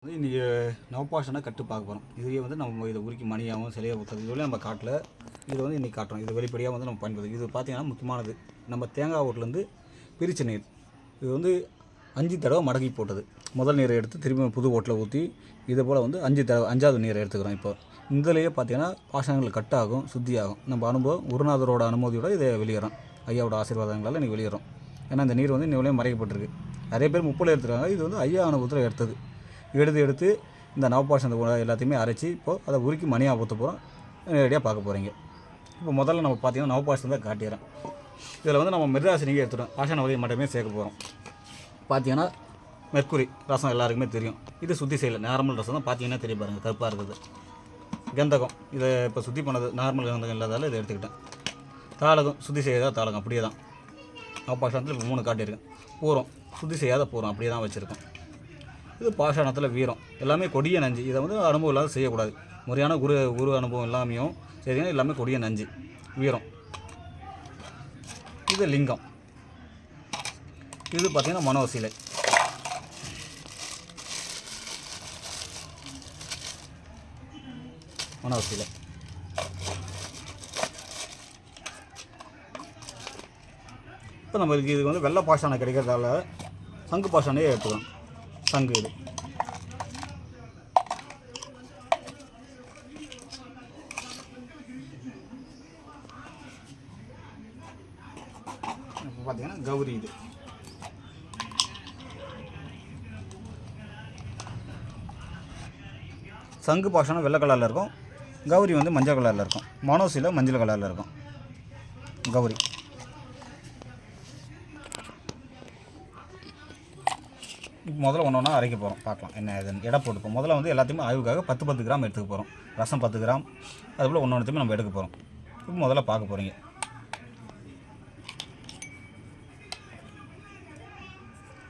இன்றைக்கி நவபாஷனை கட்டு பார்க்க போகிறோம். இதுவே நம்ம இதை உருக்கி மணியாகவும் சிலையாக ஊற்றுறது இதுவரை நம்ம காட்டில் இது இன்றைக்கி காட்டுறோம். இது வெளிப்படையாக நம்ம பயன்படுது. இது பார்த்திங்கன்னா முக்கியமானது நம்ம தேங்காய் ஓட்டிலேருந்து பிரித்த நீர். இது 5 தடவை மடக்கி போட்டது. முதல் நீரை எடுத்து திரும்பி புது ஓட்டில் ஊற்றி இதே போல் 5வது நீரை எடுத்துக்கிறோம். இப்போ இதிலேயே பார்த்திங்கன்னா பாஷாணங்கள் கட்டாகும், சுத்தியாகும். நம்ம அனுபவம் குருநாதரோட அனுமதியோடு இதை வெளியிடறோம். ஐயாவோட ஆசீர்வாதங்களால் இன்றைக்கி வெளியிடறோம். ஏன்னா இந்த நீர் இன்னும் மறைக்கப்பட்டிருக்கு. நிறைய பேர் 30 எடுத்துருக்காங்க. இது ஐயா அனுபவத்தில் எடுத்தது. எடுத்து இந்த நவபாஷன் எல்லாத்தையுமே அரைச்சி இப்போது அதை உருக்கி மணியாக ஊற்ற போகிறோம். நேரடியாக பார்க்க போகிறீங்க. இப்போ முதல்ல நம்ம பார்த்திங்கன்னா நவபாஷன் தான் காட்டிடுறேன். இதில் நம்ம மெட்ராசினிக்கே எடுத்துட்டோம். பாஷான வகையை மட்டுமே சேர்க்க போகிறோம். பார்த்திங்கன்னா மெர்க்குரி ரசம் எல்லாருக்குமே தெரியும். இது சுத்தி செய்யலை, நார்மல் ரசம் தான். பார்த்திங்கன்னா தெரிய பாருங்கள், கருப்பாக இருக்குது. கந்தகம் இதை இப்போ சுத்தி பண்ணது நார்மல் கந்தகம் இல்லாதால இதை எடுத்துக்கிட்டேன். தாளகம் சுத்தி செய்யாத தாளகம் அப்படியே தான். நவபாஷானத்தில் இப்போ 3 காட்டியிருக்கேன். பூரம் சுத்தி செய்யாத பூரம் அப்படியே தான் வச்சுருக்கேன். இது பாஷாணத்தில் வீரம் எல்லாமே கொடிய நஞ்சு. இதை அனுபவம் இல்லாத செய்யக்கூடாது. முறையான குரு அனுபவம் எல்லாமையும் சரிங்கன்னா எல்லாமே கொடிய நஞ்சு வீரம். இது லிங்கம். இது பார்த்திங்கன்னா மனோசிலை. மனோசிலை இப்போ நம்மளுக்கு இது வெள்ளை பாஷாணம் கிடைக்கிறதால சங்கு பாஷானே எடுத்துக்கலாம். சங்கு இது இப்போ பார்த்தீங்கன்னா கௌரி. இது சங்கு பாஷானம் வெள்ளை கலரில் இருக்கும். கௌரி மஞ்சள் கலரில் இருக்கும். மனோசில மஞ்சள் கலரில் இருக்கும். கௌரி இப்போ முதல்ல ஒன்று அரைக்க போகிறோம். பார்க்கலாம் என்ன இதுன்னு எடை போட்டுப்போம். முதல்ல எல்லாத்தையுமே ஆய்வுக்காக 10 கிராம் எடுத்துக்க போகிறோம். ரசம் 10 கிராம், அதுபோல் ஒன்றுத்தையுமே நம்ம எடுக்க போகிறோம். இப்போ முதல்ல பார்க்க போகிறீங்க.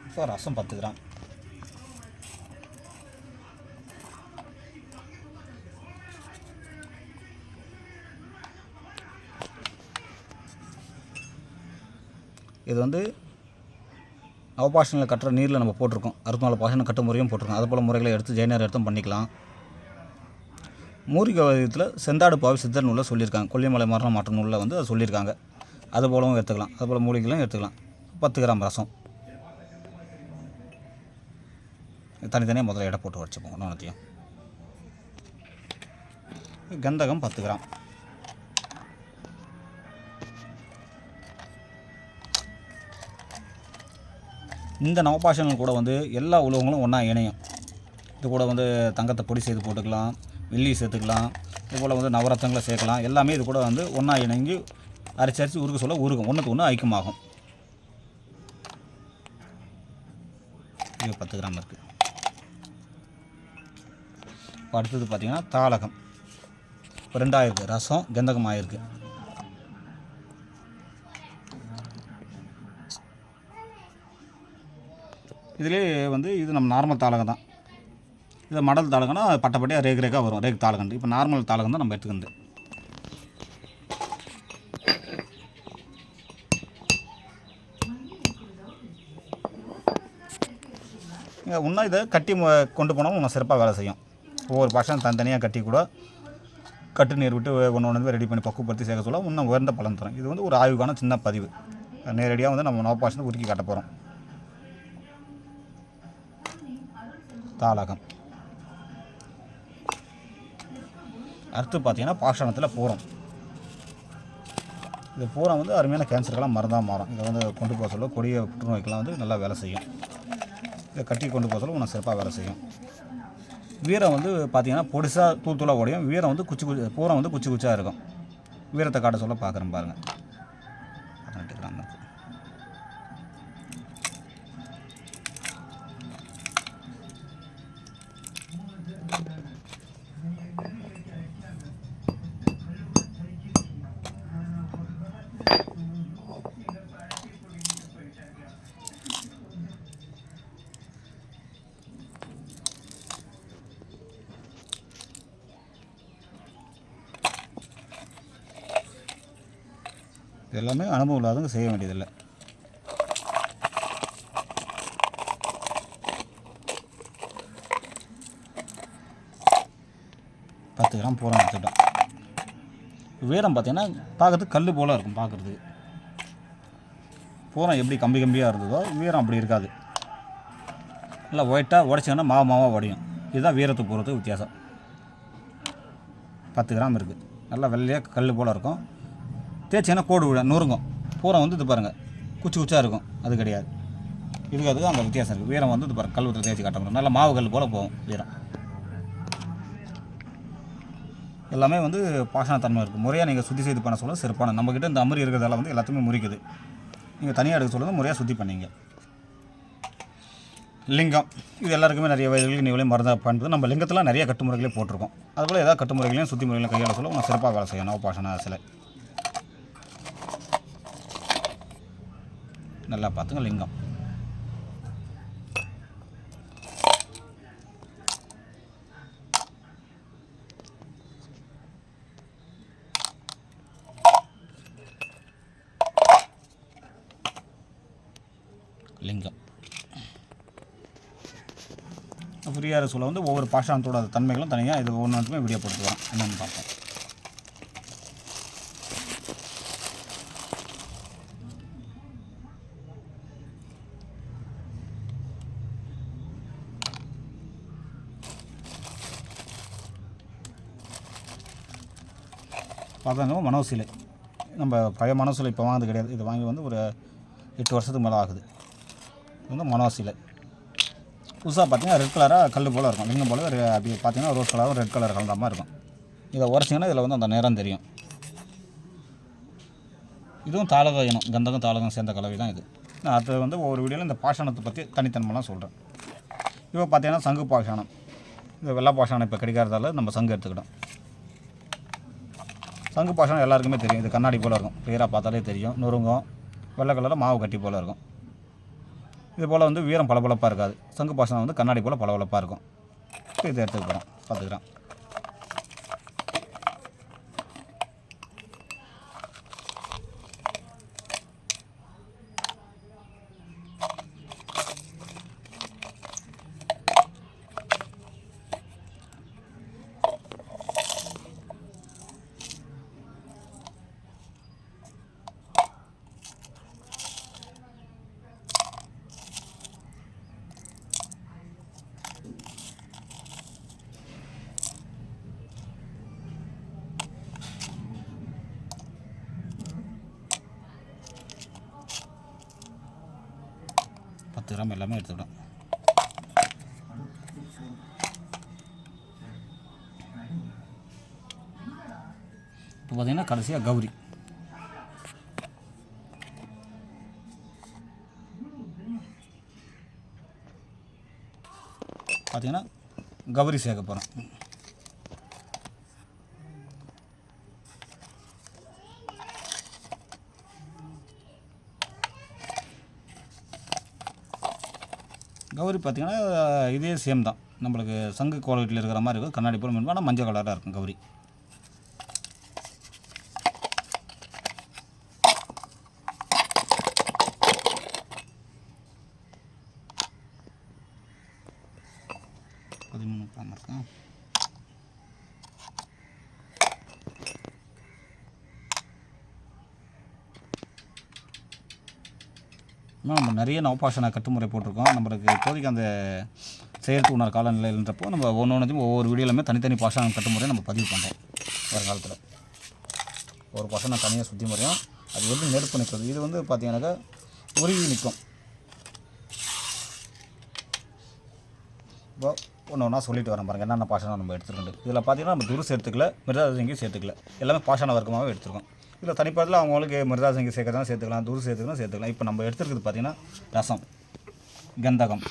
இப்போ ரசம் 10 கிராம். இது நவபாஷனில் கட்டுற நீரில் நம்ம போட்டிருக்கோம். 64 பாஷனை கட்டு முறையும் போட்டிருக்கோம். அதுபோல் முறைகளை எடுத்து ஜெயநேர் எடுத்தும் பண்ணிக்கலாம். மூலிகை வகையத்தில் செந்தாடு பாவி சித்தர் நூலில் சொல்லியிருக்காங்க. கொல்லிமலை மரண மாற்ற நூலில் அதை சொல்லியிருக்காங்க. அதுபோலவும் எடுத்துக்கலாம். அதுபோல் மூலிகைகளும் எடுத்துக்கலாம். 10 கிராம் ரசம் தனித்தனியாக முதல்ல எடை போட்டு வச்சுப்போம். ஒன்றுத்தையும் கந்தகம் 10 கிராம். இந்த நவபாஷங்கள் கூட எல்லா உலகங்களும் ஒன்றா இணையும். இது கூட தங்கத்தை பொடி செய்து போட்டுக்கலாம், வெள்ளி சேர்த்துக்கலாம். இதுபோல் நவரத்தங்களை சேர்க்கலாம். எல்லாமே இது கூட ஒன்றா இணங்கி அரைச்சி உருக்க சொல்ல உருகும். ஒன்றுக்கு ஒன்று ஐக்கியமாகும். இது 10 கிராம் இருக்குது. அடுத்தது பார்த்திங்கன்னா தாளகம். இப்போ 2 ஆயிருக்கு. ரசம் கந்தகம் ஆயிருக்கு. இதிலே இது நம்ம நார்மல் தாளகம் தான். இது மடல் தாளகம்னா பட்டப்பட்டியாக ரேகாக வரும். ரேக் தாளகம். இப்போ நார்மல் தாளகம் தான் நம்ம எடுத்துக்கிறது. இன்னும் இதை கட்டி கொண்டு போனோம் இன்னும் சிறப்பாக வேலை செய்யும். ஒவ்வொரு பாஷம் தனித்தனியாக கட்டி கூட கட்டு நீர் விட்டு ஒன்று ரெடி பண்ணி பக்குவப்படுத்தி சேர்க்க சொல்ல இன்னும் உயர்ந்த பலன் தரும். இது ஒரு ஆய்வுக்கான சின்ன பதிவு. நேரடியாக நம்ம நவபாஷனை உருக்கி காட்ட போகிறோம். தாளகம். அடுத்து பார்த்திங்கன்னா பாஷாணத்தில் பூரம். இது பூரம் அருமையான கேன்சருக்கெல்லாம் மருந்தாக மாறும். இதை கொண்டு போக சொல்ல கொடிய புற்றுநோய்க்கெல்லாம் நல்லா வேலை செய்யும். இதை கட்டி கொண்டு போக சொல்ல இன்னும் சிறப்பாக வேலை செய்யும். வீரம் பார்த்திங்கன்னா பொடிசாக தூளாக உடையும். வீரம் பூரம் குச்சி குச்சாக இருக்கும். வீரத்தை காட்ட சொல்ல பார்க்குறேன் பாருங்கள். 18 கிராம் இருக்குது. எல்லாமே அனுபவம் இல்லாதவங்க செய்ய வேண்டியதில்லை. 10 கிராம் பூரம் எடுத்துக்கிட்டோம். வீரம் பார்த்திங்கன்னா பார்க்கறதுக்கு கல் போல் இருக்கும். பார்க்குறதுக்கு பூரம் எப்படி கம்பி கம்பியாக இருந்ததோ வீரம் அப்படி இருக்காது. நல்லா ஒயிட்டாக உடைச்சிங்கன்னா மாவாக உடையும். இதுதான் வீரத்தை பூரத்துக்கு வித்தியாசம். 10 கிராம் இருக்குது. நல்லா வெள்ளையாக கல் போல் இருக்கும். தேய்ச்சிங்கன்னா கோடு விட நொறுங்கும். பூரம் வந்து இது பாருங்கள் குச்சி குச்சாக இருக்கும். அது கிடையாது. அதுக்கு அந்த வித்தியாசம் இருக்குது. வீரம் வந்து இது பாருங்கள் கல் ஊற்றி தேய்ச்சி காட்ட முடியும். நல்லா மாவு கல் போல் போகும் வீரம். எல்லாமே வந்து பாசனத்தன்மை இருக்குது. முறையாக நீங்கள் சுத்தி செய்து பண்ண சொல்ல சிறப்பான. நம்மக்கிட்ட இந்த அமரி இருக்கிறதால வந்து எல்லாத்தையுமே முறிக்குது. நீங்கள் தனியாக எடுக்க சொல்லுறது முறையாக சுத்தி பண்ணிங்க. லிங்கம் இது எல்லாருக்குமே நிறைய வயதுகளுக்கு நீங்களே மருந்தாக பண்ணுறது. நம்ம லிங்கத்தில் நிறைய கட்டுமுறைகளே போட்டிருக்கோம். அதுபோல் ஏதாவது கட்டுமுறைகளையும் சுற்றி முறைகளையும் கையாள சொல்ல உங்கள் சிறப்பாக வேலை செய்யணும். நவபாஷான சிலை நல்லா பார்த்துங்க. லிங்கம் லிங்கம் ஃப்ரீயாக சொல்ல வந்து ஒவ்வொரு பாஷாணத்தோட தன்மைகளும் தனியாக இது ஒவ்வொன்றுமே வீடியோ போட்டுக்கிறோம். என்னென்னு பார்ப்போம். பார்த்தா மனோசிலை நம்ம பழைய மனோசிலை இப்போ வாங்கினது கிடையாது. இது வாங்கி வந்து ஒரு 8 வருஷத்துக்கு மேலே ஆகுது. இது வந்து மனோசிலை புதுசாக பார்த்தீங்கன்னா ரெட் கலராக கல் போல் இருக்கும். லிங்கம் போல் அப்படி பார்த்தீங்கன்னா ரோஸ் கலரும் ரெட் கலர் கலந்த மாதிரி இருக்கும். இதை உரைச்சிங்கன்னா இதில் வந்து அந்த நிறம் தெரியும். இதுவும் தாளக இனம், கந்தகம் தாளகம் சேர்ந்த கலவை தான் இது. நான் அது வந்து ஒவ்வொரு வீடியோவில் இந்த பாஷாணத்தை பற்றி தனித்தன்மைலாம் சொல்கிறேன். இப்போ பார்த்தீங்கன்னா சங்கு பாஷாணம். இந்த வெள்ளை பாஷாணம் இப்போ கிடைக்காததால நம்ம சங்கு எடுத்துக்கிட்டோம். சங்கு பாஷாணம் எல்லாருக்குமே தெரியும். இது கண்ணாடி போல் இருக்கும். கிளியராக பார்த்தாலே தெரியும். நொறுங்கும். வெள்ளை கலரில் மாவு கட்டி போல் இருக்கும். இது போல் வந்து வீரம் பளபளப்பாக இருக்காது. சங்கு பாஷாணம் வந்து கண்ணாடி போல் பளபளப்பாக இருக்கும். இப்போ இதை எடுத்துக்க போகிறோம். 10 கிராம். கிராம் எல்லாமே எடுத்துக்கிட்டோம். இப்போ பார்த்தீங்கன்னா கடைசியாக கௌரி. பார்த்தீங்கன்னா கௌரி சேர்க்க போகிறோம். கௌரி பார்த்திங்கன்னா இதே சேம் தான். நம்மளுக்கு சங்கு குவாலிட்டியில் இருக்கிற மாதிரி இருக்கும். கண்ணாடி போல் மீன் ஆனால் மஞ்சள் கலராக இருக்கும் கௌரி. இருக்கேன். நம்ம நிறைய நவபாஷான கட்டுமுறை போட்டிருக்கோம். நம்மளுக்கு இப்போதைக்கு அந்த செயற்கை உணர் காலநிலைன்றப்போ நம்ம ஒவ்வொன்றையும் ஒவ்வொரு வீடியோலையுமே தனித்தனி பாஷான கட்டுமுறையை நம்ம பதிவு பண்ணுறோம். வருங்காலத்தில் ஒரு பாஷான தனியாக சுற்றி முறையும் அது எப்படி நெருப்பு நிற்கிறது. இது வந்து பார்த்தீங்கன்னாக்கா உருகி நிற்கும். இப்போ ஒன்று ஒன்றா சொல்லிட்டு வரேன் பாருங்கள் என்னென்ன பாஷானம் நம்ம எடுத்துருக்கோம். இதில் பார்த்தீங்கன்னா நம்ம துரு சேர்த்துக்கல, மிருதாசங்கியும் சேர்த்துக்கல, எல்லாமே பாஷான வர்க்கமாகவே எடுத்துருக்கோம். இதில் தனிப்படத்தில் அவங்களுக்கு மிருதாசங்கி சேர்க்கறதா சேர்த்துக்கலாம், துரு சேர்த்துக்கலாம். இப்போ நம்ம எடுத்துருக்குது பார்த்திங்கன்னா ரசம், கந்தகம்,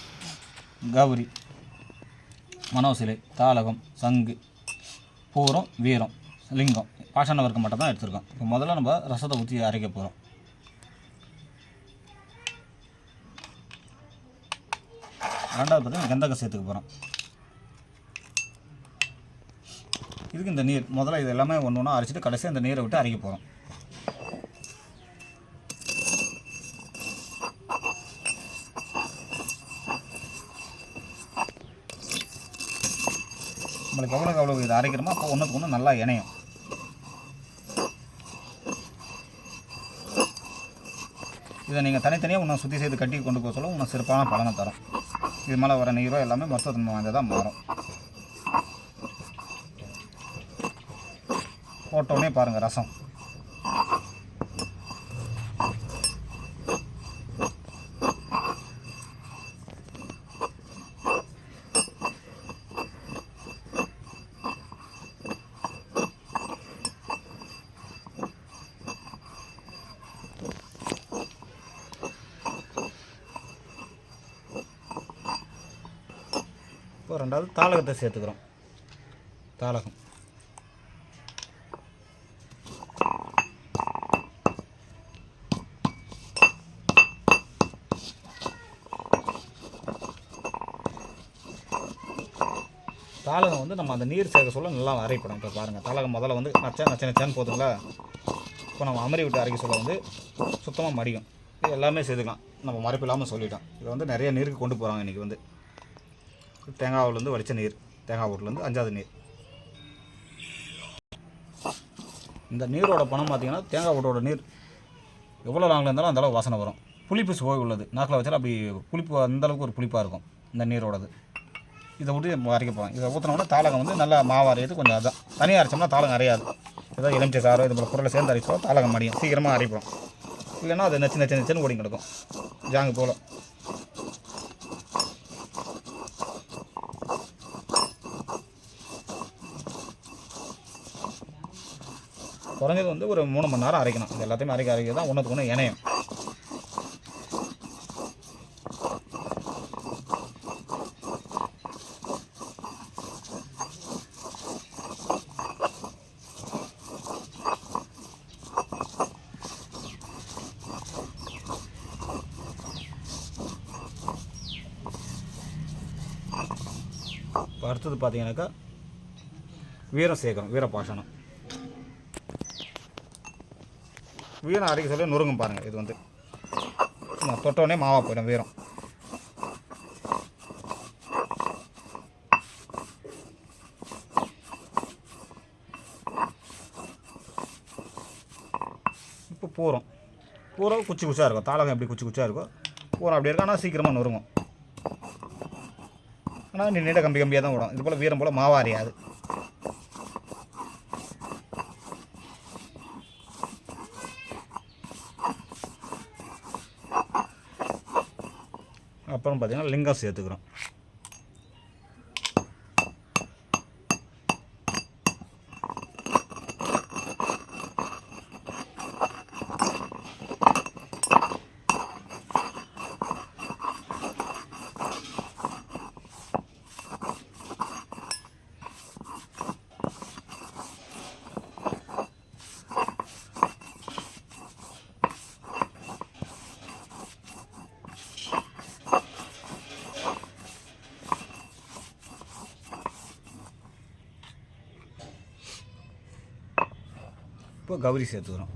கௌரி, மனோசிலை, தாளகம், சங்கு, பூரம், வீரம், லிங்கம், பாஷான வர்க்கம் மட்டும் தான் எடுத்துருக்கோம். இப்போ முதல்ல நம்ம ரசத்தை ஊற்றி அரைக்க போகிறோம். ரெண்டாவது பார்த்தீங்கன்னா கந்தகம் சேர்த்துக்க போகிறோம். இதுக்கு இந்த நீர் முதல்ல இது எல்லாமே ஒன்று ஒன்றா அரைச்சிட்டு கடைசியாக இந்த நீரை விட்டு அரைக்க போகிறோம். நம்மளுக்கு எவ்வளோ இதை அரைக்கிறோமோ அப்போ ஒன்றுக்கு ஒன்று நல்லா இணையும். இதை நீங்கள் தனித்தனியாக இன்னும் சுற்றி செய்து கட்டி கொண்டு போக சொல்ல இன்னும் சிறப்பான பலனை தரும். இது மேலே வர நீரோ எல்லாமே மொத்தத்தன்மை வாய்ந்ததாக மாறும். போட்டோடனே பாருங்கள் ரசம். இப்போ ரெண்டாவது தாளகத்தை சேர்த்துக்கிறோம். தாளகம் தாளகம் வந்து நம்ம அந்த நீர் சேர்க்க சொல்ல நல்லா அரைப்படும். இப்போ பாருங்கள், தாளகம் முதல்ல வந்து நச்சன்னு போதுங்களா. இப்போ நம்ம அமரி விட்டு அரைக்க சொல்ல வந்து சுத்தமாக மடிக்கும். இது எல்லாமே சேர்த்துக்கலாம். நம்ம மறைப்பு இல்லாமல் சொல்லிட்டோம். இதை வந்து நிறைய நீருக்கு கொண்டு போகிறாங்க இன்றைக்கி. வந்து தேங்காவிலேருந்து வடித்த நீர், தேங்காய் வீட்டிலேருந்து 5வது நீர். இந்த நீரோட பணம் பார்த்திங்கன்னா தேங்காய் வீட்டோட நீர் எவ்வளோ லாங்கில் இருந்தாலும் அந்தளவு வாசனை வரும். புளிப்பு சுவை உள்ளது. நாக்கில் வச்சாலும் அப்படி புளிப்பு, அந்தளவுக்கு ஒரு புளிப்பாக இருக்கும் இந்த நீரோடது. இதை விட்டு நம்ம அரைக்க போகிறோம். இதை ஊற்றினோம்னா தாளகம் வந்து நல்லா மாவு அரையாது. கொஞ்சம் அதுதான் தனியாக அரைச்சோம்னா தாளகம் அரையாது. ஏதோ எலுமிச்சை சாரோ இது போல் பொருளை சேர்ந்து அரைச்சோம் தாளகம் மடியும், சீக்கிரமாக அரைப்போம். இல்லைன்னா அது நச்சு ஓடி கிடக்கும் ஜாங்கு போல். குறைஞ்சது வந்து ஒரு 3 மணி நேரம் அரைக்கணும். இது எல்லாத்தையுமே அரைக்க தான் ஒன்றுக்கு ஒன்று இணையும். இப்போ அடுத்தது பார்த்தீங்கன்னாக்கா வீரம் சேர்க்கணும். வீரபாஷணம். வீரம் அரைக்க சொல்லி நொறுங்கும் பாருங்கள். இது வந்து தொட்டோடனே மாவாக போயிடும் வீரம். இப்போ பூரம் குச்சி குச்சியாக இருக்கும். தாளகம் எப்படி குச்சி குச்சியாக இருக்கும், பூரம் அப்படி இருக்கும். ஆனால் சீக்கிரமாக நொறுங்கும். ஆனால் நீண்ட கம்பியாக தான் விடும். இது போல் வீரம் போல் மாவா அறியாது. அப்புறம் பார்த்திங்கன்னா லிங்கம் சேர்த்துக்கிறோம். இப்போ கௌரி சேர்த்துக்கிறோம்.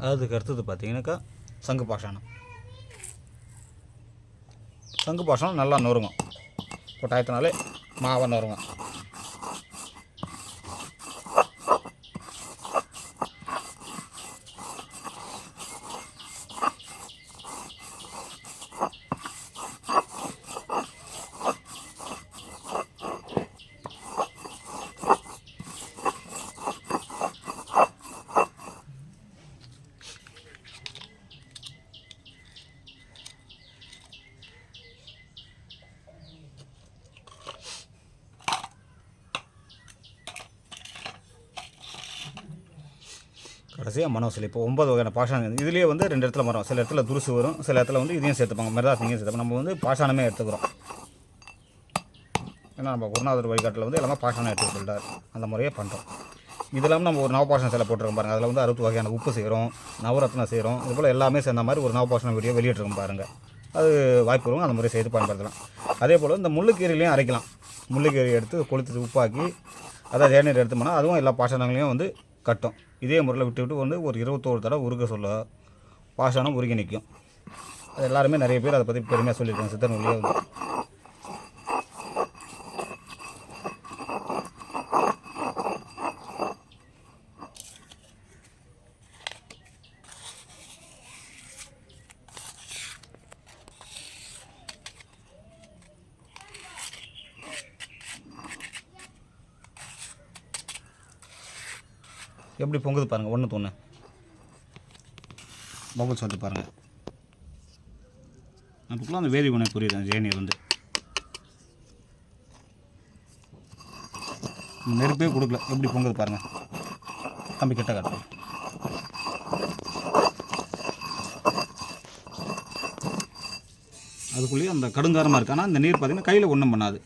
அதுக்கு அடுத்தது பார்த்தீங்கன்னாக்கா சங்கு பாஷானம் நல்லா நொறுங்கும். கொட்டாயத்தினாலே மாவை நொறுங்கும். கடைசியாக மனோசலி. இப்போ 9 வகையான பாஷானம். இதுலேயே வந்து 2 இடத்துல வரும். சில இடத்துல துருசு வரும், சில இடத்துல வந்து இதையும் சேர்த்துப்பாங்க, மெர்தாசிங்கையும் சேர்த்துப்பாங்க. நம்ம வந்து பாஷானமே எடுத்துக்கிறோம். ஏன்னா நம்ம குருநாதர் வழிகாட்டில் வந்து எல்லாமே பாஷானம் எடுத்து சொல்லிட்டார். அந்த முறையே பண்ணுறோம். இது இல்லாமல் நம்ம ஒரு நவபாஷணம் சிலை போட்டிருக்கோம் பாருங்கள். அதில் வந்து 60 வகையான உப்பு செய்கிறோம், நவரத்னம் செய்கிறோம். இது போல் எல்லாமே சேர்ந்த மாதிரி ஒரு நவபாஷணம் வீடியோ வெளியிட்டிருக்கோம் பாருங்கள். அது வாய்ப்பு வரும், அந்த முறை செய்து பயன்படுத்தலாம். அதே போல் இந்த முள்ளுக்கீரையிலையும் அரைக்கலாம். முள்ளுக்கீரை எடுத்து கொளுத்து உப்பாக்கி அதை தேநீர் எடுத்தோம்னா அதுவும் எல்லா பாஷாணங்களையும் வந்து கட்டும். இதே முறையில் விட்டு வந்து ஒரு 21 தடவை உருக சொல்ல பாஷாணம் உருகி நிற்கும். அது எல்லாருமே நிறைய பேர் அதை பற்றி பெருமையாக சொல்லியிருக்காங்க சித்தர் நூலியே வந்து. எப்படி பொங்குது பாருங்கள், ஒன்றுக்கு ஒன்று பபுள்ஸ் வந்து பாருங்கள். நமக்குலாம் அந்த வேதி குணம் புரியுது. அந்த தேநீர் வந்து நெருப்பே கொடுக்கல, எப்படி பொங்குது பாருங்கள். தம்பி கிட்ட காட்டும். அதுக்குள்ளேயே அந்த கடுங்காரமாக இருக்குது. ஆனால் இந்த நீர் பார்த்திங்கன்னா கையில் ஒன்றும் பண்ணாது.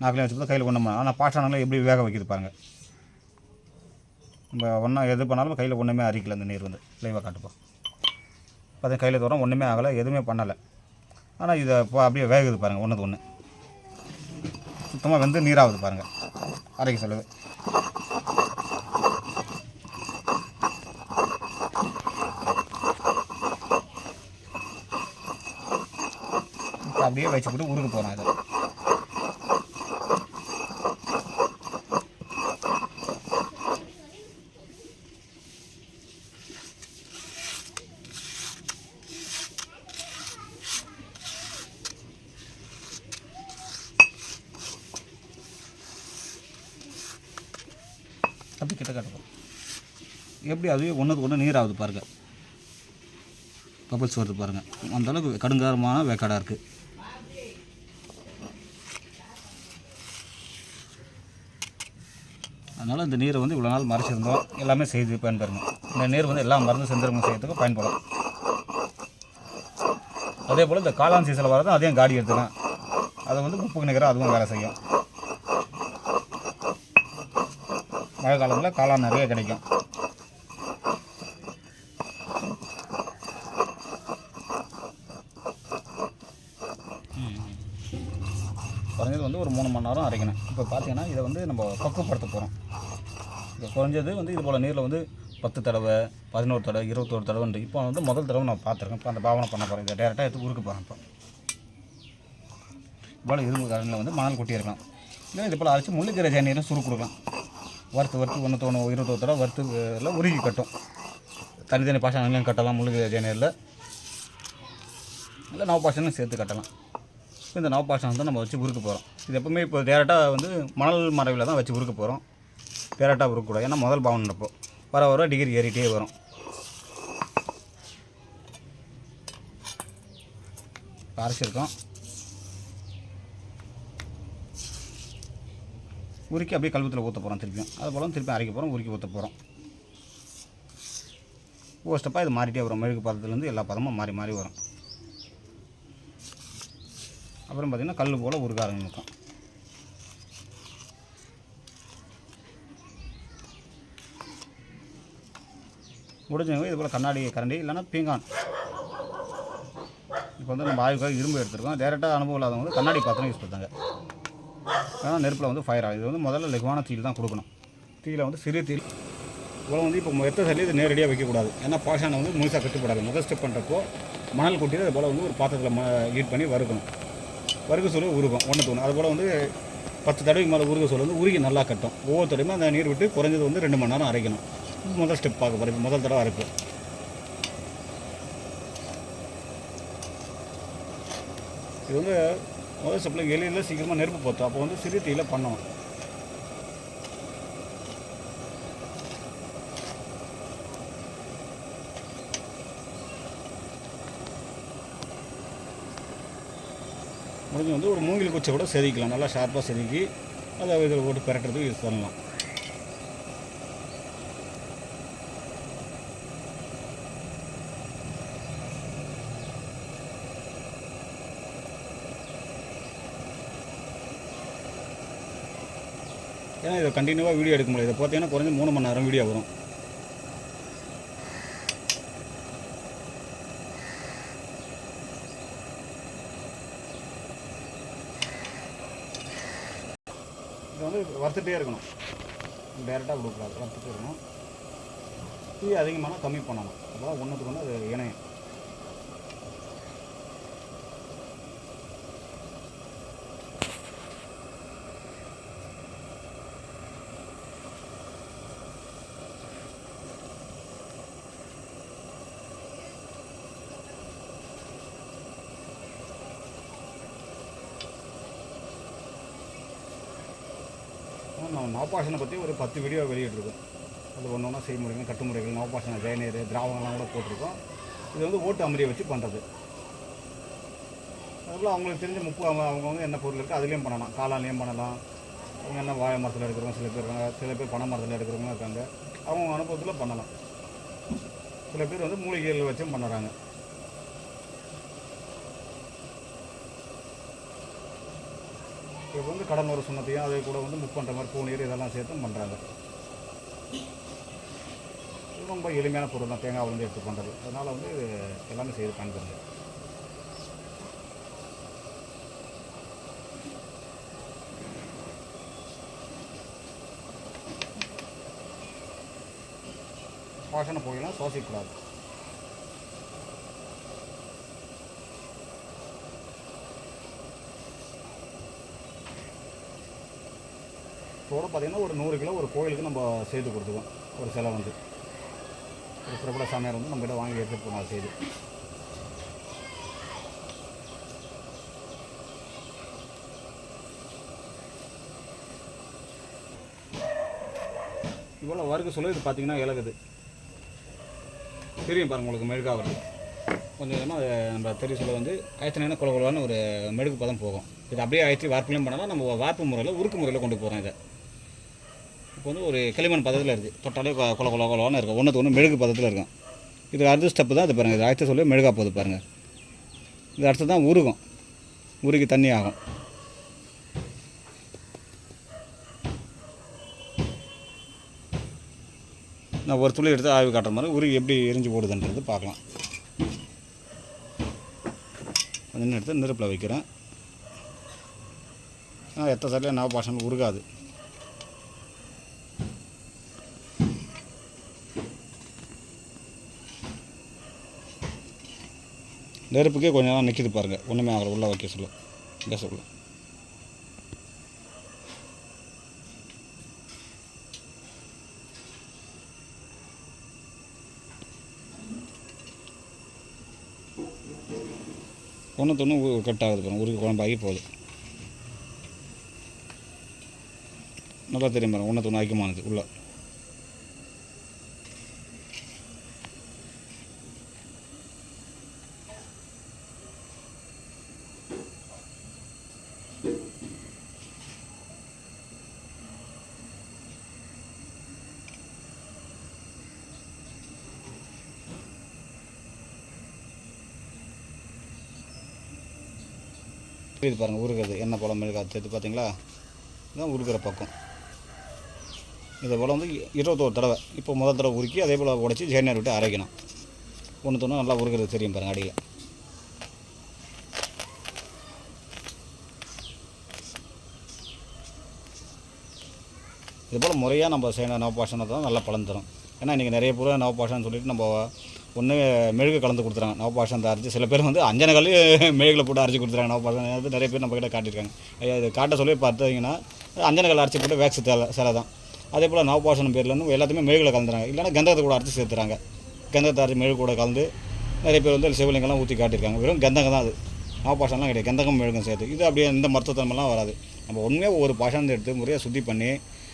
நாக்கிலே வச்சுருந்தா கையில் ஒன்றும் பண்ணாது. ஆனால் பாஷானங்களை எப்படி வேக வைக்கிது பாருங்கள். நம்ம ஒன்றா எது பண்ணாலும் கையில் ஒன்றுமே அரிக்கல. அந்த நீர் வந்து லைவாக காட்டுப்போம். பார்த்தீங்கன்னா கையில் தோறும் ஒன்றுமே ஆகலை, எதுவுமே பண்ணலை. ஆனால் இதை இப்போ அப்படியே வேகுது பாருங்கள். ஒன்றுக்கு ஒன்று சுத்தமாக வந்து நீராகுது பாருங்கள். அரைக்க சொல்லுது. அப்படியே வச்சு போட்டு உருக்க போகிறோம். இதை அப்படி கிட்ட காட்டுப்போம். எப்படி அதுவே ஒன்றுக்கு ஒன்று நீராகுது பாருங்கள். பபுள்ஸ் வருது பாருங்கள். அந்தளவுக்கு கடுங்காரமான வேக்காடாக இருக்குது. அதனால் இந்த நீரை வந்து இவ்வளோ நாள் மறைச்சிருந்தோம், எல்லாமே செய்து பயன்பெறணும். இந்த நீர் வந்து எல்லா மருந்து செந்திரமும் செய்யறதுக்கு பயன்படும். அதே போல் இந்த காளான் சீசனில் வரது அதையும் காடி எடுத்துக்கலாம். அதை வந்து உப்புக்கு நிகராக அதுவும் வேலை செய்யும். மழை காலத்தில் காளான் நிறைய கிடைக்கும். குறைஞ்சது வந்து ஒரு 3 மணி நேரம் அரைக்கணும். இப்போ பார்த்தீங்கன்னா இதை வந்து நம்ம பக்குவப்படுத்த போகிறோம். இப்போ குறைஞ்சது வந்து இது போல் நீரில் வந்து 10 தடவை, 11 தடவை, 21 தடவைன்ற. இப்போ வந்து முதல் தடவை நான் பார்த்துருக்கேன். இப்போ அந்த பாவனை பண்ண போகிறேன். இதை டேரெக்டாக எடுத்து உருக்க போகிறேன். இப்போ போல் இரும்பு கடலில் வந்து மணல் கொட்டியிருக்கலாம். இல்லை இது போல் அரைச்சி முள்ளுக்கீரை தேநீரும் சுரு கொடுக்கலாம். வறுத்து 21 தடவை வறுத்து எல்லாம் உருகி கட்டும். தனித்தனி பாஷானங்களையும் கட்டலாம். முள்ளுக்கீரை தேநீரில் இல்லை நவபாஷனும் சேர்த்து கட்டலாம். இப்போ இந்த நவபாஷனம் தான் நம்ம வச்சு உருக்க போகிறோம். இது எப்பவுமே இப்போ டேரெக்டாக வந்து மணல் மறைவில் தான் வச்சு உருக்க போகிறோம். டேரெக்டாக உருக்கக்கூடாது. ஏன்னா முதல் பாவம் நடப்போம். வர டிகிரி ஏறிட்டே வரும். அரைச்சிருக்கோம். உருக்கி அப்படியே கல்வத்தில் ஊற்ற போகிறோம். திருப்பியும் அது போல் திருப்பி அரைக்க போகிறோம், உருக்கி ஊற்ற போகிறோம். ஒவ்வொரு ஸ்டெப்பாக இது மாறிட்டே வரும். மெழுகு பதத்துலேருந்து எல்லா பதமும் மாறி மாறி வரும். அப்புறம் பார்த்திங்கன்னா கல் போல் உருக ஆரம்பிக்கும். முடிஞ்சவங்க இது போல் கண்ணாடி கரண்டி இல்லைன்னா பீங்கான். இப்போ வந்து நம்ம ஆய்வுக்காக இரும்பு எடுத்துருக்கோம். டேரெக்டாக அனுபவம் இல்லாதவங்க வந்து கண்ணாடி பாத்திரம் யூஸ் பண்ணுறாங்க. ஏன்னா நெருப்பில் வந்து ஃபயர் ஆகுது. இது வந்து முதல்ல லெகுவான தீயில் தான் கொடுக்கணும். தீயில் வந்து சிறிய தீயில் இவ்வளோ வந்து இப்போ எத்த சரி இது நேரடியாக வைக்கக்கூடாது. ஏன்னா பாஷானை வந்து முழுசாக கட்டுப்படாது. முதல் ஸ்டெப் பண்ணுறப்போ மணல் கொட்டி அது போல் வந்து ஒரு பாத்திரத்தில் ஹீட் பண்ணி வறுக்கணும். வறுக்க சொல்லி உருகும் 1 தூண். அதுபோல் வந்து 10 தடவைக்கு மேலே உருக சொல்ல வந்து உருகி நல்லா கட்டும். ஒவ்வொரு தடவையுமே அந்த நீர் விட்டு குறைஞ்சது வந்து 2 மணி நேரம் அரைக்கணும். முதல் ஸ்டெப் பார்க்க போகிறேன். இப்போ முதல் தடவை அரைப்பு. இது வந்து முதல் ஸ்டெப்பில் எளியில் சீக்கிரமாக நெருப்பு போற்றும். அப்போ வந்து சிறிய தீயில் பண்ணணும். முடிஞ்சு வந்து ஒரு மூங்கில் குச்சை கூட செதுக்கலாம். நல்லா ஷார்ப்பாக செதுக்கி அதை இதில் போட்டு பெரட்டுறதுக்கு யூஸ் பண்ணலாம். ஏன்னா இதை கண்டினியூவாக வீடியோ எடுக்க முடியாது. இதை பார்த்தீங்கன்னா குறைஞ்சி 3 மணி நேரம் வீடியோ வரும். இதை வந்து வறுத்துட்டே இருக்கணும், டேரெக்டாக கொடுக்கூடாது, வறுத்துட்டே இருக்கணும். தீ அதிகமான கம்மி பண்ணணும், அப்போ தான் ஒன்றுத்துக்கு ஒன்று அது இணையும். நம்ம நவபாஷனை பற்றி ஒரு 10 வீடியோ வெளியிட்ருக்கோம். அது ஒன்று ஒன்றா செய்முறைகள், கட்டுமுறைகள், நவபாஷனை, ஜெயநீர், திராவகம்லாம் கூட போட்டிருக்கோம். இது வந்து ஓட்டு அமரியை வச்சு பண்ணுறது. அதுபோல் அவங்களுக்கு தெரிஞ்ச அவங்க வந்து என்ன பொருள் இருக்குது அதுலேயும் பண்ணலாம். காளான்லேயும் பண்ணலாம். அவங்க என்ன வாழை மரத்தில் எடுக்கிறவங்க சில பேர் இருக்காங்க, சில பேர் பனை மரத்தில் எடுக்கிறவங்க இருக்காங்க. அவங்க அனுபவத்தில் பண்ணலாம். சில பேர் வந்து மூலிகைகள் வச்சும் பண்ணுறாங்க. இப்போ வந்து கடலோர சுண்ணத்தையும் அதே கூட வந்து முக் பண்ணுற மாதிரி பூநீர் இதெல்லாம் சேர்த்தும் பண்ணுறாங்க. இது ரொம்ப எளிமையான பொருள் தான், தேங்காய் வந்து எடுத்து பண்ணுறது. அதனால் வந்து எல்லாமே செய்து பயன்படுது. வாசனை போகலாம், சுவாசிக்கூடாது. இதோட பார்த்திங்கன்னா ஒரு 100 கிலோ ஒரு கோயிலுக்கு நம்ம செய்து கொடுத்துக்கோம். ஒரு சிலை வந்து ஒரு பிரபல சாமியார் வந்து நம்மகிட்ட வாங்கி எடுத்துகிட்டு போனார் செய்து. இவ்வளோ வறுக்க சொல்ல இது பார்த்திங்கன்னா இலகுது தெரியும் பாருங்கள் உங்களுக்கு. மெழுகாக வருது கொஞ்சம் கொஞ்சமாக நம்ம தெரிய சொல்ல வந்து ஆயிரத்தினா குளகுலவான ஒரு மெழுகு பதம் போகும். இது அப்படியே ஆயிடுச்சு வார்ப்புலையும் பண்ணலாம். நம்ம வார்ப்பு முறையில் உருக்கு முறையில் கொண்டு போகிறோம். இதை இப்போ வந்து ஒரு களிமண் பதத்தில் இருக்குது, தொட்டாலே குளகுலவான இருக்கும். ஒன்றுக்கு ஒன்று மெழுகு பதத்தில் இருக்கும். இது அடுத்த ஸ்டெப்பு தான். இது பாருங்கள், இது ஆயிரத்தி சொல்லி மெழுகா போகுது பாருங்கள். இது அடுத்து தான் உருகும், உருகி தண்ணி ஆகும். நான் ஒரு துளி எடுத்து ஆய்வு காட்டுற மாதிரி உருகி எப்படி எரிஞ்சு போடுதுன்றது பார்க்கலாம். கொஞ்சம் எடுத்து நெருப்பில் வைக்கிறேன். ஆனால் எத்தனை சரியாக நவபாஷன் உருகாது. நெருப்புக்கே கொஞ்சம் நேரம் நிற்கிது பாருங்கள். ஒன்றுமே ஆகலை உள்ளே வைக்க சொல்ல கேஸுக்குள்ள. ஒன்று கட் ஆகுது பாருங்கள், உருகி குழம்பாகி போகுது. நல்லா தெரியும் பாருங்கள், 1 ஐக்கியமானது உள்ள. இது பாருங்கள் உருகிறது, எண்ணெய் போல மெழுகாது சேர்த்து பார்த்தீங்களா? இதுதான் உருகிற பக்கம். இதை போல் வந்து 21 தடவை இப்போ முதல் தடவை உருக்கி அதே போல் உடச்சி ஜெயநீர் விட்டு அரைக்கணும். ஒன்று நல்லா உருகிறது தெரியும் பாருங்கள் அடியில். இது போல் முறையாக நம்ம செய்யணும். நவபாஷனை தான் நல்லா பலன் தரும். ஏன்னா இன்றைக்கி நிறைய பேர் நவபாஷன்னு சொல்லிட்டு நம்ம ஒன்று மெழுகு கலந்து கொடுத்துறாங்க. நவபாஷன் அரைச்சி சில பேர் வந்து அஞ்சனக்கல் மெழுகில் போட்டு அரைச்சி கொடுத்துறாங்க. நவபாஷன் அது நிறைய பேர் நம்ம கிட்ட காட்டியிருக்காங்க. ஐயா இது காட்ட சொல்லி பார்த்தீங்கன்னா அஞ்சனக்கல் அரைச்சி போட்டு வேக்ஸ் சிலை தான். அதே போல் நவபாஷன் பேரில் வந்து எல்லாத்தையுமே மெழுகில் கலந்துறாங்க. இல்லைனா கந்தகத்தை கூட அரைச்சி சேர்த்துறாங்க. கந்தகத்தை அரைச்சி மெழுகு கூட கலந்து நிறைய பேர் வந்து சிவலிங்கெல்லாம் ஊற்றி காட்டியிருக்காங்க. வெறும் கந்தகம் தான் அது, நவபாஷன்லாம் கிடையாது. கந்தகம் மெழுகும் சேர்த்து இது அப்படியே இந்த மருத்துவத்தன்மைலாம் வராது. நம்ம உண்மையாக ஒரு பாஷாந்து எடுத்து முறையாக சுத்தி பண்ணி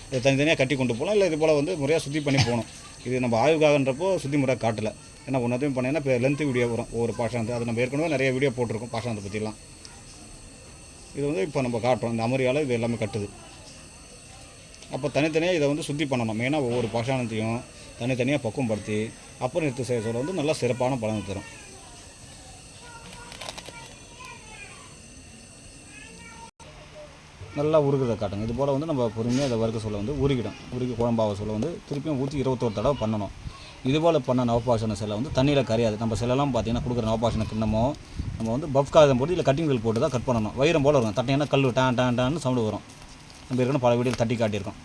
இதை தனித்தனியாக கட்டி கொண்டு போகலாம். இல்லை இது போல் வந்து முறையாக சுத்தி பண்ணி போகணும். இது நம்ம ஆய்வுக்காகன்றப்போ சுத்தி முறையாக காட்டலை. ஏன்னா ஒன்றத்தையும் பண்ணிங்கன்னா இப்போ லென்த்து வீடியோ வரும் ஒரு பாஷாந்து. அது நம்ம ஏற்கனவே நிறைய வீடியோ போட்டிருக்கோம் பாஷாந்தை பற்றிலாம். இது வந்து இப்போ நம்ம காட்டுறோம். இந்த அமரியால் இது எல்லாமே கட்டுது. அப்போ தனித்தனியாக இதை வந்து சுத்தி பண்ணணும். மெயினாக ஒவ்வொரு பாஷாணத்தையும் தனித்தனியாக பக்குவப்படுத்தி அப்புறம் எடுத்து செய்ய சொல்ல வந்து நல்லா சிறப்பான பலனை தரும். நல்லா உருகிறத காட்டுங்க. இது போல் வந்து நம்ம பொறுமையாக இதை வறுக்க சொல்ல வந்து உருகிடும். உருகி குழம்பாக சொல்ல வந்து திருப்பியும் ஊற்றி 21 தடவை பண்ணணும். இதுபோல் பண்ண நவபாஷான சிலை வந்து தண்ணியில் கரையாது. நம்ம சிலைலாம் பார்த்திங்கன்னா கொடுக்குற நவபாஷான கிண்ணமோ நம்ம வந்து பஃப் காகிதம் போட்டு இல்லை கட்டிங் கல் போட்டு தான் கட் பண்ணணும். வைரம் போல் இருக்கும். தட்டிங்கன்னா கல் டான்னு சவுண்டு வரும். நம்ம ஏற்கனவே பல வீடியோவில் தட்டி காட்டியிருக்கோம்.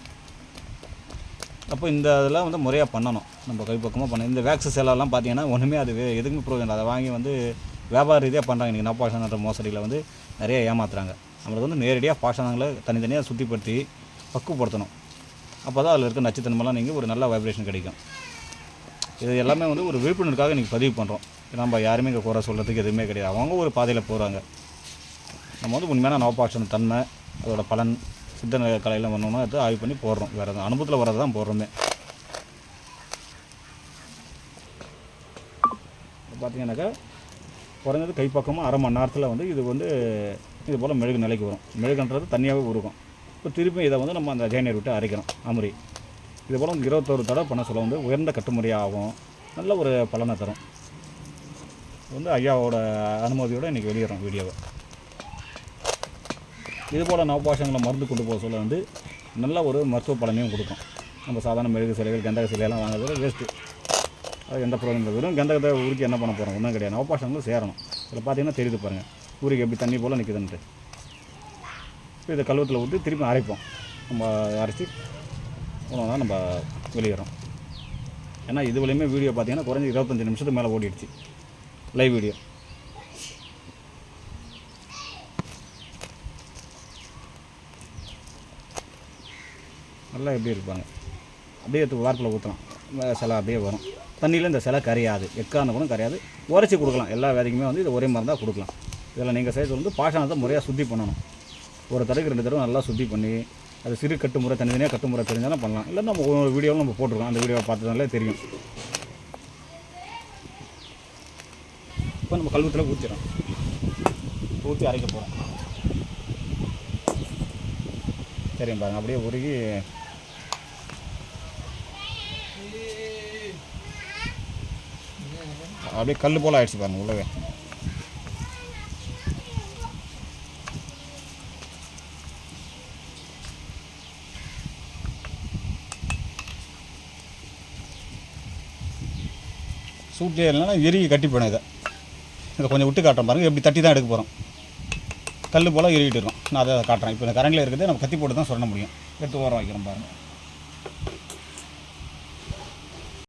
அப்போ இந்த இதெல்லாம் வந்து முறையாக பண்ணணும். நம்ம கைப்பக்கமாக பண்ணணும். இந்த வேக்ஸ் சிலைலாம் பார்த்திங்கன்னா ஒன்றுமே அது எதுக்குமே ப்ரோஜனம். அதை வாங்கி வந்து வியாபார ரீதியாக பண்ணுறாங்க. இன்றைக்கி நவபாஷான மோசடியில் வந்து நிறைய ஏமாத்துறாங்க. நம்மளுக்கு வந்து நேரடியாக பாஷானங்களை தனித்தனியாக சுத்திப்படுத்தி பக்குவப்படுத்தணும். அப்போ தான் அதில் இருக்க நச்சுத்தன்மைலாம் நீங்கள் ஒரு நல்ல வைப்ரேஷன் கிடைக்கும். இது எல்லாமே வந்து ஒரு விழிப்புணர்வுக்காக இன்றைக்கி பதிவு பண்ணுறோம். நம்ம யாருமே இங்கே குறை சொல்கிறதுக்கு எதுவுமே கிடையாது. அவங்க ஒரு பாதையில் போகிறாங்க. நம்ம வந்து உண்மையான நவபாஷான தன்மை அதோட பலன் சித்த கலையில் பண்ணணும்னா எடுத்து ஆய்வு பண்ணி போடுறோம். வேறு அனுபவத்தில் வர்றது தான் போடுறோமே. பார்த்தீங்கன்னாக்கா குறைஞ்சது கைப்பக்கமாக அரை மணி நேரத்தில் வந்து இது போல் மெழுகு நிலைக்கு வரும். மெழுகுன்றது தனியாகவே உருகும். இப்போ திருப்பி இதை வந்து நம்ம அந்த ஜெயநீர் விட்டு அரைக்கிறோம் அமுரி. இது போல் 21 தடவை பண்ண சொல்ல வந்து உயர்ந்த கட்டுமுறையாகும். நல்ல ஒரு பலனை தரும். வந்து ஐயாவோட அனுமதியோடு இன்றைக்கி வெளியிடறோம் வீடியோவை. இதுபோல் நவபாஷங்களை மருந்து கொண்டு போக சொல்ல வந்து நல்ல ஒரு மருத்துவ பலனையும் கொடுக்கும். நம்ம சாதாரண மெழுகு சிலைகள் கந்தக சிலையெல்லாம் வாங்குறதுல வேஸ்ட்டு. அது எந்த ப்ரோஜனம் வெறும் கந்தகத்தை உருக்கி என்ன பண்ண போகிறோம்? ஒன்றும் கிடையாது. நவபாஷங்களும் சேரணும். இதில் பார்த்தீங்கன்னா தெரியுது பாருங்கள், உருக்கி எப்படி தண்ணி போல் நிற்குதுன்ட்டு. இப்போ இதை கழுவத்தில் விட்டு திருப்பி அரைப்போம். நம்ம அரைச்சி உணவு தான் நம்ம வெளியிடறோம். ஏன்னா இதுவரையுமே வீடியோ பார்த்தீங்கன்னா குறைஞ்சி 25 நிமிஷத்துக்கு மேலே ஓடிடுச்சு லைவ் வீடியோ. நல்லா எப்படி இருப்பாங்க அப்படியே வார்ப்பில் ஊற்றலாம். சிலை அப்படியே வரும். தண்ணியில் இந்த சிலை கரையாது. எக்கான கூட கரையாது. உரைச்சி கொடுக்கலாம். எல்லா வேலைக்குமே வந்து இது ஒரே மருந்தாக கொடுக்கலாம். இதில் நீங்கள் செய்கிறது வந்து பாஷானத்தை முறையாக சுத்தி பண்ணணும். ஒரு தடவைக்கு 2 தடவை நல்லா சுத்தி பண்ணி அது சிறு கட்டு முறை தனித்தனியாக கட்டு முறை தெரிஞ்சாலும் பண்ணலாம். இல்லை நம்ம ஒரு வீடியோவில் நம்ம போட்டிருக்கோம். அந்த வீடியோவை பார்த்ததுனாலே தெரியும். இப்போ நம்ம கல்வத்தில் ஊற்றிடும். ஊற்றி அரைக்க போகிறோம். சரிங்க பாருங்கள், அப்படியே உருகி அப்படியே கல் போல் ஆகிடுச்சு பாருங்கள் உள்ளவே. சூட்லேயே இல்லைன்னா எருகி கட்டி போனேன். இதை கொஞ்சம் விட்டு காட்டுறோம் பாருங்கள். எப்படி தட்டி தான் எடுக்க போகிறோம். கல் போல் எருகிட்டு இருக்கோம். நான் அதை காட்டுறேன். இப்போ இந்த கரண்டில் இருக்கிறது நம்ம கத்தி போட்டு தான் சொல்ல முடியும். எடுத்து ஓரம் வைக்கிறோம் பாருங்கள்.